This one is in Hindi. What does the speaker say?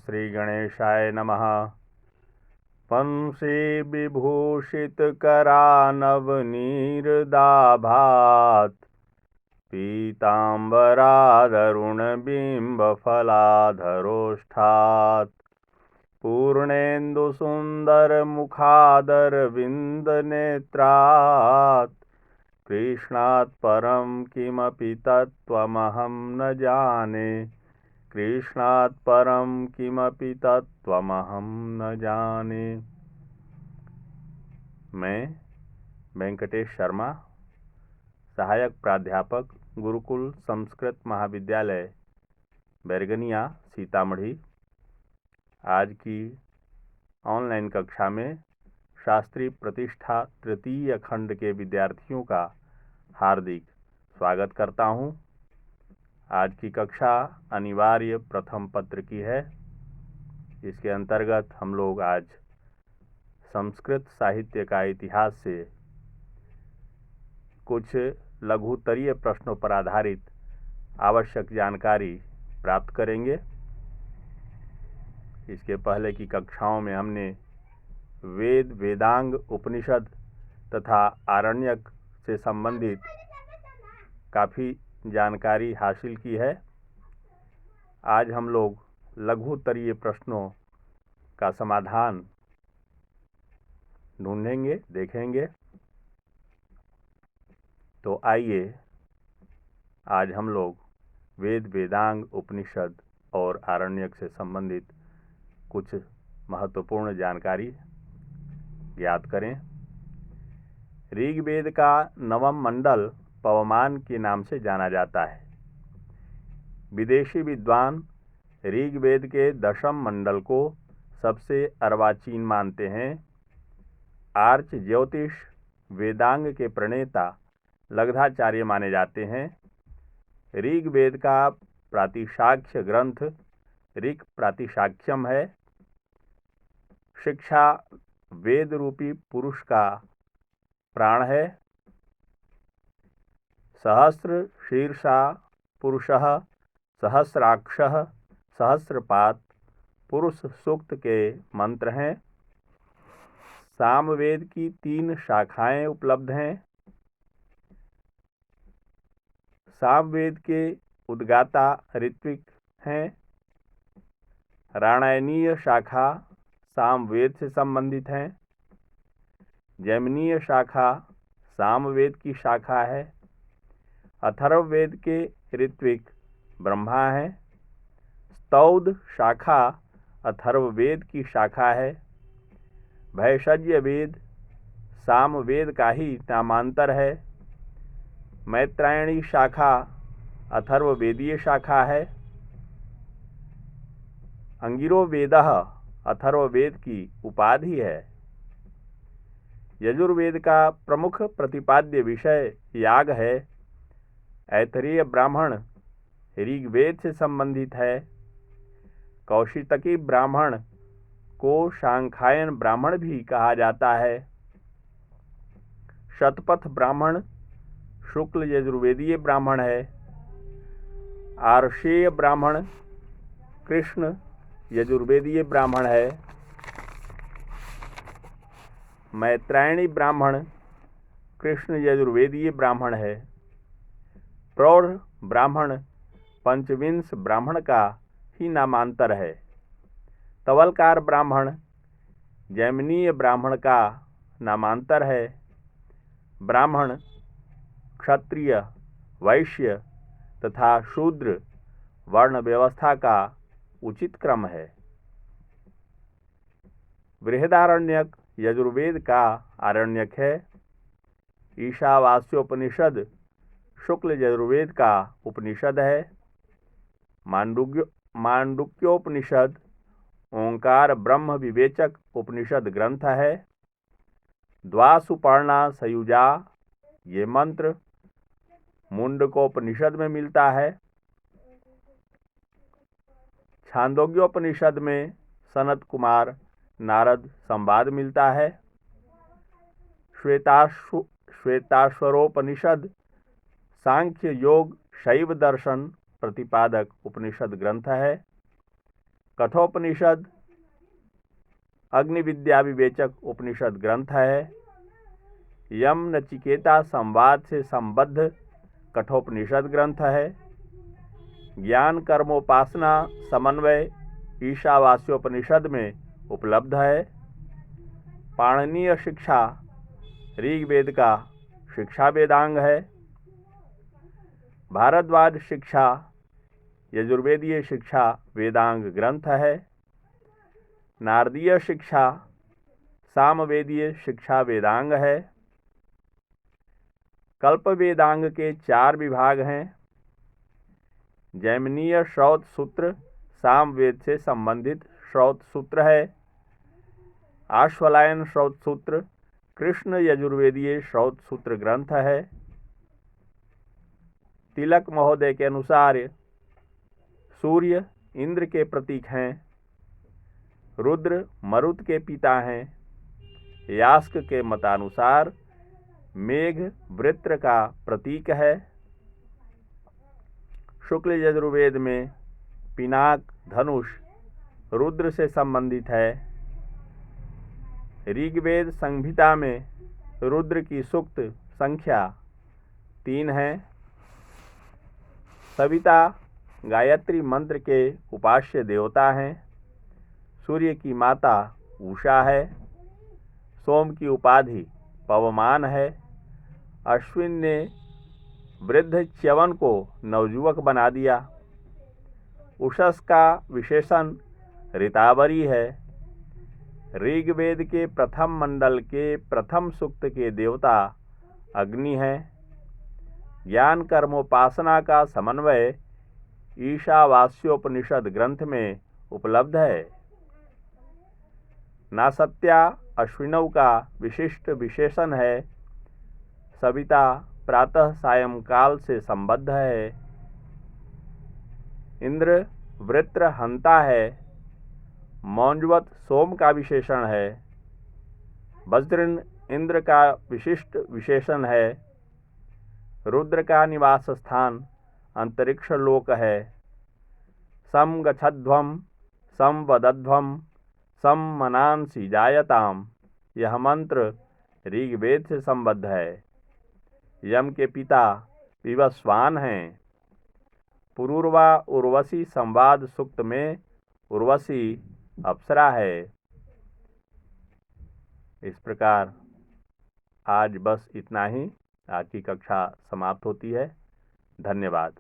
श्री गणेशाय नमः। पंसे विभूषितकरानवनीरदाभात् पीताम्बरादरुणबिम्बफलाधरोष्ठात् पूर्णेन्दुसुन्दरमुखादरविन्दनेत्रात् कृष्णात् परं किमपि तत्त्वमहं न जाने। कृष्णात् परं किमपि तत्त्वमहं न जाने। मैं वेंकटेश शर्मा, सहायक प्राध्यापक, गुरुकुल संस्कृत महाविद्यालय बैरगनिया सीतामढ़ी, आज की ऑनलाइन कक्षा में शास्त्री प्रतिष्ठा तृतीय खंड के विद्यार्थियों का हार्दिक स्वागत करता हूं। आज की कक्षा अनिवार्य प्रथम पत्र की है। इसके अंतर्गत हम लोग आज संस्कृत साहित्य का इतिहास से कुछ लघुतरीय प्रश्नों पर आधारित आवश्यक जानकारी प्राप्त करेंगे। इसके पहले की कक्षाओं में हमने वेद, वेदांग, उपनिषद तथा आरण्यक से संबंधित काफ़ी जानकारी हासिल की है। आज हम लोग लघुतरीय प्रश्नों का समाधान ढूंढेंगे, देखेंगे। तो आइए आज हम लोग वेद, वेदांग, उपनिषद और आरण्यक से संबंधित कुछ महत्वपूर्ण जानकारी ज्ञात करें। ऋग्वेद का नवम मंडल पवमान के नाम से जाना जाता है। विदेशी विद्वान ऋग्वेद के दशम मंडल को सबसे अर्वाचीन मानते हैं। आर्च ज्योतिष वेदांग के प्रणेता लग्धाचार्य माने जाते हैं। ऋग्वेद का प्रातिशाख्य ग्रंथ ऋक् प्रातिशाख्यम है। शिक्षा वेद रूपी पुरुष का प्राण है। सहस्र शीर्षा पुरुषः सहस्राक्षः सहस्रपात पुरुष सूक्त के मंत्र हैं। सामवेद की 3 शाखाएं उपलब्ध हैं। सामवेद के उद्गाता ऋत्विक हैं। रामायणीय शाखा सामवेद से संबंधित हैं। जैमिनीय शाखा सामवेद की शाखा है। अथर्ववेद के ऋत्विक ब्रह्मा है। स्तौद शाखा अथर्ववेद की शाखा है। भैषज्य वेद सामवेद का ही नामांतर है। मैत्रायणी शाखा अथर्ववेदीय शाखा है। अंगिरोवेदः अथर्ववेद की उपाधि है। यजुर्वेद का प्रमुख प्रतिपाद्य विषय याग है। ऐतरेय ब्राह्मण ऋग्वेद से संबंधित है। कौशितकी ब्राह्मण को शांखायन ब्राह्मण भी कहा जाता है। शतपथ ब्राह्मण शुक्ल यजुर्वेदीय ब्राह्मण है। आर्षेय ब्राह्मण कृष्ण यजुर्वेदीय ब्राह्मण है। मैत्रायणी ब्राह्मण कृष्ण यजुर्वेदीय ब्राह्मण है। प्रौढ़ ब्राह्मण पंचविंश ब्राह्मण का ही नामांतर है। तवलकार ब्राह्मण जैमिनीय ब्राह्मण का नामांतर है। ब्राह्मण क्षत्रिय, वैश्य तथा शूद्र वर्ण व्यवस्था का उचित क्रम है। बृहदारण्यक यजुर्वेद का आरण्यक है। ईशावास्योपनिषद शुक्ल यजुर्वेद का उपनिषद है। मांडुक्योपनिषद ओंकार ब्रह्म विवेचक उपनिषद ग्रंथ है। द्वासुपर्णा सयुजा ये मंत्र मुंडकोपनिषद में मिलता है। छांदोग्योपनिषद में सनत कुमार नारद संवाद मिलता है। श्वेताश्वरोपनिषद सांख्य योग शैव दर्शन प्रतिपादक उपनिषद ग्रंथ है। कठोपनिषद अग्निविद्या विवेचक उपनिषद ग्रंथ है। यम नचिकेता संवाद से संबद्ध कठोपनिषद ग्रंथ है। ज्ञान कर्मोपासना समन्वय ईशावास्योपनिषद में उपलब्ध है। पाणिनीय शिक्षा ऋग्वेद का शिक्षा वेदांग है। भारद्वाज शिक्षा यजुर्वेदीय शिक्षा वेदांग ग्रंथ है। नारदीय शिक्षा सामवेदीय शिक्षा वेदांग है। कल्प वेदांग के 4 विभाग हैं। जैमिनीय श्रौत सूत्र सामवेद से संबंधित श्रौत सूत्र है। आश्वलायन श्रौत सूत्र कृष्ण यजुर्वेदीय श्रौत सूत्र ग्रंथ है। तिलक महोदय के अनुसार सूर्य इंद्र के प्रतीक हैं। रुद्र मरुत के पिता हैं। यास्क के मतानुसार मेघ वृत्र का प्रतीक है। शुक्ल यजुर्वेद में पिनाक धनुष रुद्र से संबंधित है। ऋग्वेद संहिता में रुद्र की सूक्त संख्या 3 है। सविता गायत्री मंत्र के उपास्य देवता हैं। सूर्य की माता उषा है। सोम की उपाधि पवमान है। अश्विन ने वृद्ध च्यवन को नवयुवक बना दिया। उषस का विशेषण ऋतावरी है। ऋग्वेद के प्रथम मंडल के प्रथम सूक्त के देवता अग्नि है। ज्ञान कर्मोपासना का समन्वय ईशावास्योपनिषद ग्रंथ में उपलब्ध है। नासत्या अश्विनौ का विशिष्ट विशेषण है। सविता प्रातः सायंकाल से संबद्ध है। इंद्र वृत्र हंता है। मौंजवत सोम का विशेषण है। वज्रन इंद्र का विशिष्ट विशेषण है। रुद्र का निवास स्थान अंतरिक्ष लोक है। सम गच्छध्वम सम वदध्वम सम मनांसि जायताम यह मंत्र ऋग्वेद से संबद्ध है। यम के पिता विवस्वान हैं। पुरूरवा उर्वशी संवाद सूक्त में उर्वशी अप्सरा है। इस प्रकार आज बस इतना ही। आज की कक्षा समाप्त होती है। धन्यवाद।